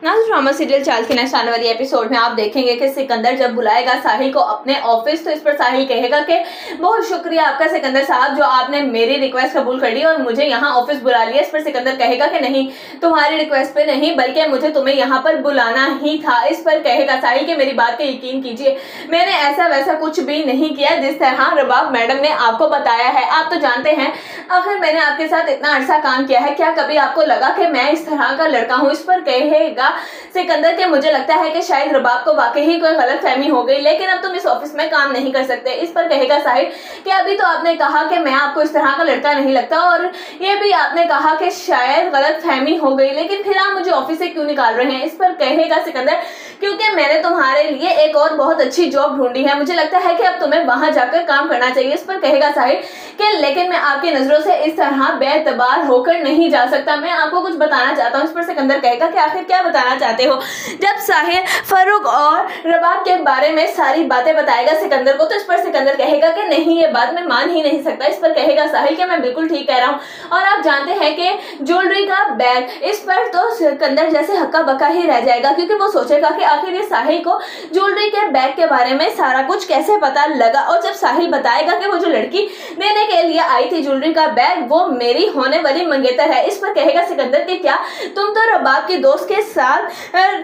नाज़ drama serial चाल के next आने वाली एपिसोड में आप देखेंगे कि सिकंदर जब बुलाएगा साहिल को अपने ऑफिस, तो इस पर साहिल कहेगा कि बहुत शुक्रिया आपका सिकंदर साहब, जो आपने मेरी रिक्वेस्ट कबूल कर ली और मुझे यहाँ ऑफिस बुला लिया। इस पर सिकंदर कहेगा कि नहीं, तुम्हारी रिक्वेस्ट पे नहीं, बल्कि मुझे तुम्हें यहाँ पर बुलाना ही था। इस पर कहेगा साहिल कि मेरी बात पे यकीन कीजिए, मैंने ऐसा वैसा कुछ भी नहीं किया जिस तरह रबाब मैडम ने आपको बताया है। आप तो जानते हैं आखिर मैंने आपके साथ इतना अर्सा काम किया है, क्या कभी आपको लगा कि मैं इस तरह का लड़का हूँ। इस पर कहेगा सिकंदर के मुझे लगता है कि शायद रबाब को वाकई ही कोई गलतफहमी हो गई, लेकिन अब तुम इस ऑफिस में काम नहीं कर सकते। इस पर कहेगा साहिल कि अभी तो आपने कहा कि मैं आपको इस तरह का लड़का नहीं लगता, और ये भी आपने कहा कि शायद गलतफहमी हो गई, लेकिन फिर आप मुझे ऑफिस से क्यों निकाल रहे हैं। इस पर कहेगा सिकंदर क्योंकि मैंने तुम्हारे लिए एक और बहुत अच्छी जॉब ढूंढी है, मुझे लगता है कि अब तुम्हें वहां जाकर काम करना चाहिए। इस पर कहेगा साहिल कि लेकिन मैं आपकी नजरों से इस तरह बेतबार होकर नहीं जा सकता, मैं आपको कुछ बताना चाहता हूँ। इस पर सिकंदर कहेगा कि आखिर क्या बताना चाहते हो। जब साहिल फारूक और रबाब के बारे में सारी बातें बताएगा सिकंदर को, तो इस पर सिकंदर कहेगा कि नहीं, ये बात मैं मान ही नहीं सकता। इस पर कहेगा साहिल कि मैं बिल्कुल ठीक कह रहा हूँ, और आप जानते हैं कि ज्वेलरी का बैग, इस पर तो सिकंदर जैसे हक्का बक्का ही रह जाएगा, क्योंकि वो सोचेगा कि आखिर ये साहिल को ज्वेलरी के बैग के बारे में सारा कुछ कैसे पता लगा। और जब साहिल बताएगा कि वो जो लड़की देने के लिए आई थी ज्वेलरी का बैग, वो मेरी होने वाली मंगेतर है। इस पर कहेगा सिकंदर कि क्या तुम तो रबाब की दोस्त के साथ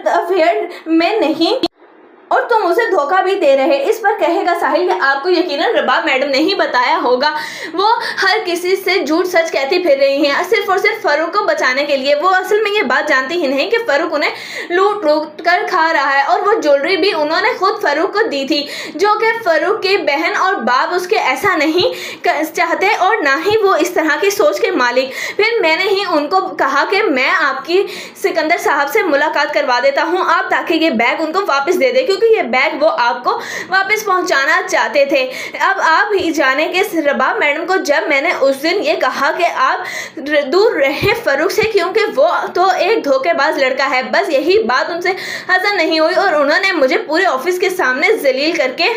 अफेयर में नहीं और तुम उसे धोखा भी दे रहे। इस पर कहेगा साहिल कि आपको यकीनन रबाब मैडम ने ही बताया होगा, वो हर किसी से झूठ सच कहती फिर रही हैं सिर्फ और सिर्फ फारूक को बचाने के लिए। वो असल में ये बात जानती ही नहीं कि फारूक उन्हें लूट लूट कर खा रहा है, और वो ज्वेलरी भी उन्होंने खुद फारूक को दी थी, जो कि फारूक की बहन और बाप उसके ऐसा नहीं चाहते, और ना ही वो इस तरह की सोच के मालिक। फिर मैंने ही उनको कहा कि मैं आपकी सिकंदर साहब से मुलाकात करवा देता हूँ आप, ताकि ये बैग उनको वापस दे दे, क्योंकि ये बैग वो आपको वापस पहुंचाना चाहते थे। अब आप ही जाने के रबाब मैडम को जब मैंने उस दिन ये कहा कि आप दूर रहे फारूक से, क्योंकि वो तो एक धोखेबाज लड़का है, बस यही बात उनसे हसन नहीं हुई और उन्होंने मुझे पूरे ऑफिस के सामने जलील करके